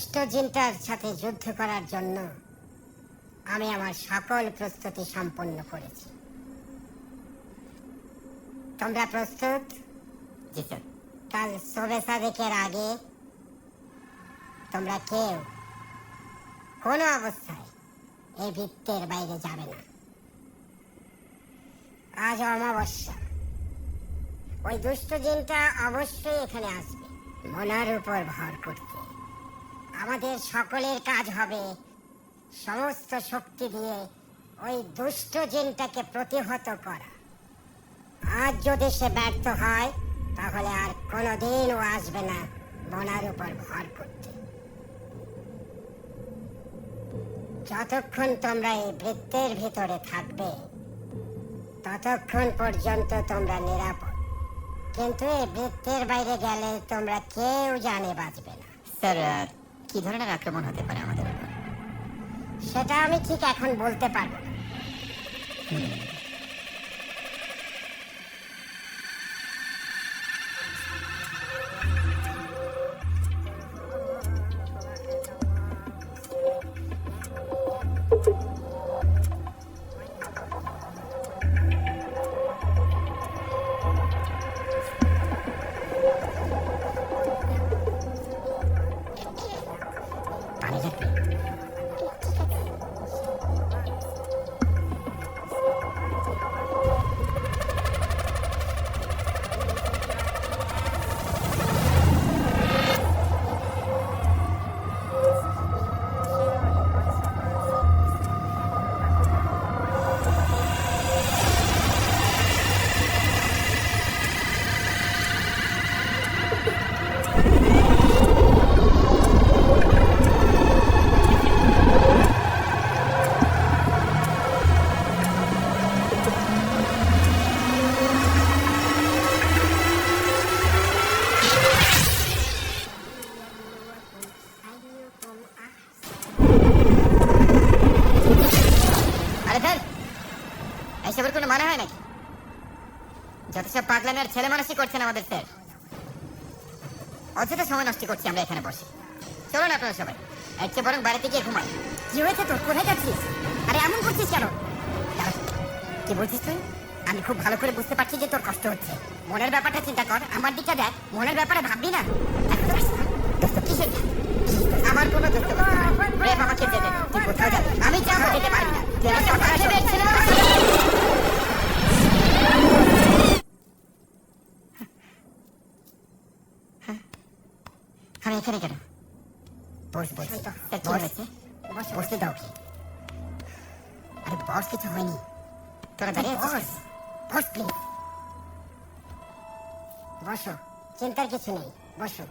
দুষ্ট জিনটার সাথে যুদ্ধ করার জন্য আমি আমার সকল প্রস্তুতি সম্পন্ন করেছি। তোমরা প্রস্তুত? জি স্যার। কাল শোবে সাদেকের আগে তোমরা কেউ কোনো অবস্থায় এই বৃত্তের বাইরে যাবে না। আজ অমাবস্যা, ওই দুষ্ট জিনটা অবশ্যই এখানে আসবে মোনার উপর ভর করতে। আমাদের সকলের কাজ হবে সমস্ত শক্তি দিয়ে ওই দুষ্ট জিনটাকে প্রতিহত করা। আজ যদি সে ব্যর্থ হয় তাহলে আর কোনোদিন ও আসবে না মোনার উপর ভর করতে। যতক্ষণ তোমরা এই বৃত্তের ভিতরে থাকবে ততক্ষণ পর্যন্ত তোমরা নিরাপদ, কিন্তু এই বৃত্তের বাইরে গেলে তোমরা কেউ জানে বাঁচবে না। স্যার, কি ধরনের আক্রমণ হতে পারে আমাদের উপর? সেটা আমি ঠিক এখন বলতে পারবো না। পানি লাগবে? আরে স্যার, এইসবের কোনো মানে হয় নাকি? যত সব পাগলামি আর ছেলে মানুষই করছেন আমাদের স্যার। অযথা সময় নষ্ট করছি আমরা এখানে বসে। চলুন আপনারা সবাই, এর চেয়ে বরং বাড়িতে গিয়ে ঘুমাই। কি হয়েছে তোর? কোথায় যাচ্ছিস? আরে এমন করছিস কেন? দাঁড়া, কি বলছিস তুই? আমি খুব ভালো করে বুঝতে পারছি যে তোর কষ্ট হচ্ছে। মনের ব্যাপারটা চিন্তা কর, আমার দিকটা দেখ। মনের ব্যাপারে ভাববি না। এখন তো আসছে না। দোস্ত কিসের? আমার কোনো দোস্ত না। প্রেম আমাকে যেতে দে। তুই কোথাও যাবি? আমি যাবো, যেতে পারবি না। তুই আমাকে অপরাধ ছেড়ে দাও। আমি এখানে কেন? বস বলছি। তা কি হয়েছে? বসতে দাও কি? আরে বস, কিছু হয়নি। তোরা দাঁড়িয়ে আছিস? বস প্লিজ। বসো, চিন্তার কিছু নেই, বসো।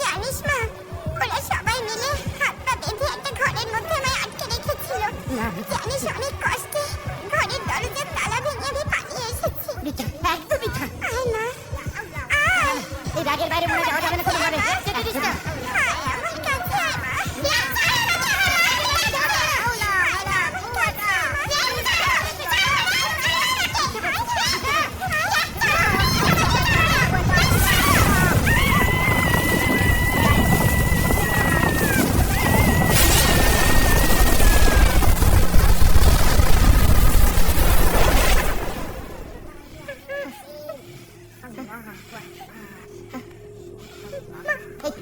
জানিস মা, ওরা সবাই মিলে হাত পা বেঁধে একটা ঘরের মধ্যে আমায় আটকে রেখেছিল। জানিস, অনেক কষ্টে ঘরের দরজার তালা ভেঙে আমি পালিয়ে এসেছি। একদম মিথ্যা। আয় মা, আয়। এই রাগের বাইরে মনে যাওয়া যাবে না কোনোভাবে। যেতে দিস না। আয় আমার কাছে, আয় মা।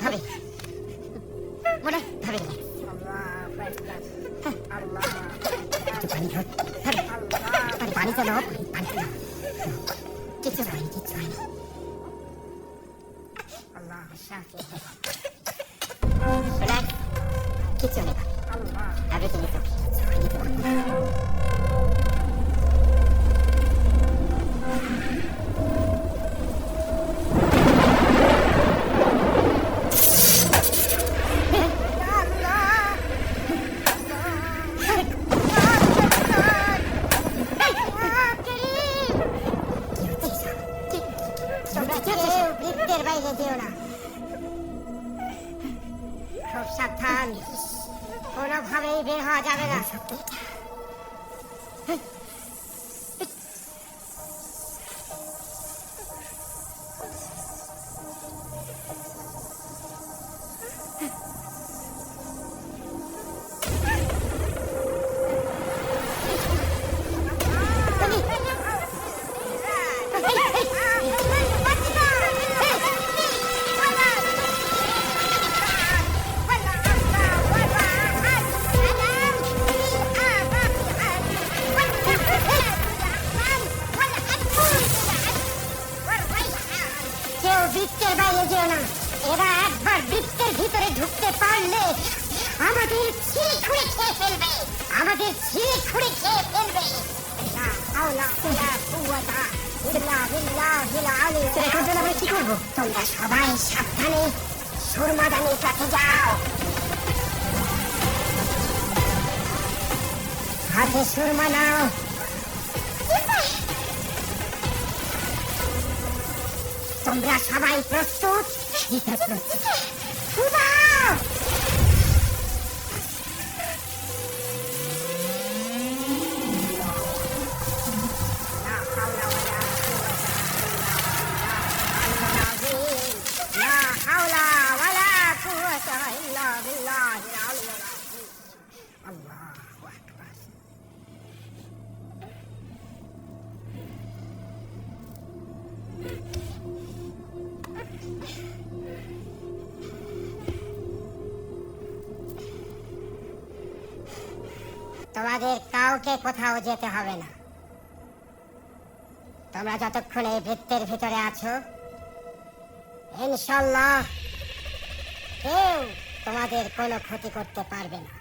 ভাবে মনে ভাবে না। একটু পানি ধর। পানি চালাও, পানি চালাও। কিচ্ছু হয়নি, কিচ্ছু হয়নি। Relax. কিচ্ছু নেই এভরিথিং ইজ ওকে তোমরা কেউ বৃত্তের বাইরে যেও না। খুব সাবধান, কোনোভাবেই বের হওয়া যাবে না। কেউ বৃত্তের বাইরে যেও না। এরা একবার বৃত্তের ভিতরে ঢুকতে পারলে আমাদের ছিঁড়ে খুঁড়ে খেয়ে ফেলবে, আমাদের ছিঁড়ে খুঁড়ে খেয়ে ফেলবে। লা হাওলা ওয়ালা কুওয়াতা ইল্লা বিল্লাহিল আলিয়্যিল আযীম। এখন আমরা কি করবো? তোমরা সবাই সাবধানে সুরমাদানির কাছে যাও। হাতে সুরমা নাও। তোমরা সবাই প্রস্তুত? ফুদাও! লা হাওলা ওয়ালা কুওয়াতা ইল্লা বিল্লাহিল আলিয়্যিল আযীম। আল্লাহু আকবার। তোমাদের কাউকে কোথাও যেতে হবে না। তোমরা যতক্ষণ এই বৃত্তের ভিতরে আছো, ইনশাল্লাহ কেউ তোমাদের কোনো ক্ষতি করতে পারবে না।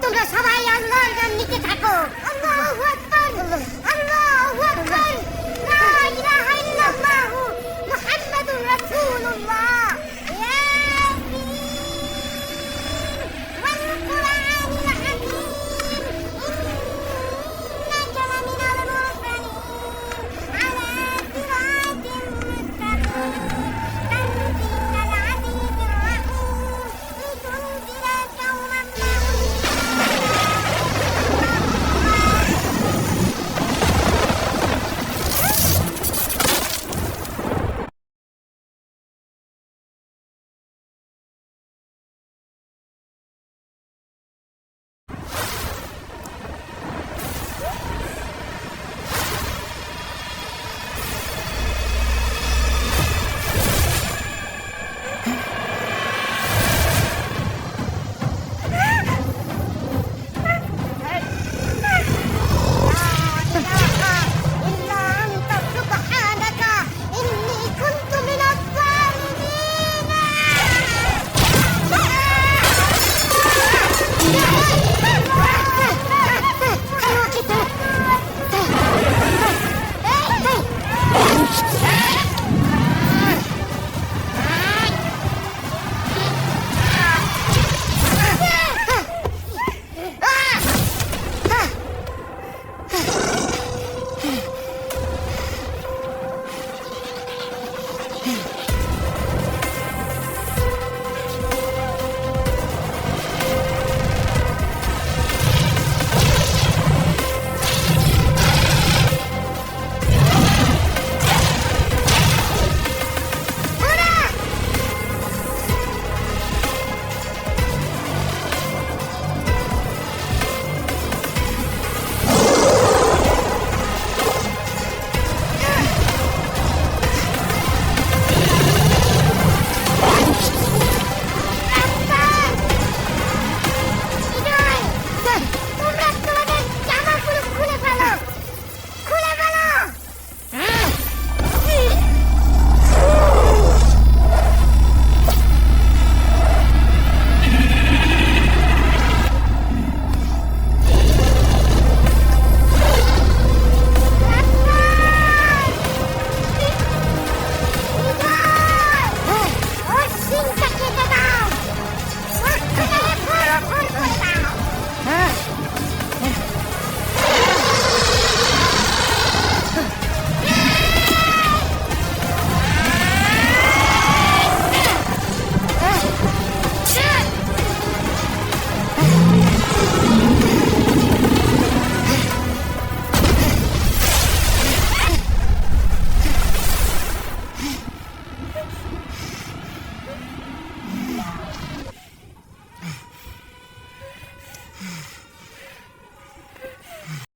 তোমরা সবাই আল্লাহর নাম নিতে থাকো। আল্লাহু আকবার, আল্লাহু মা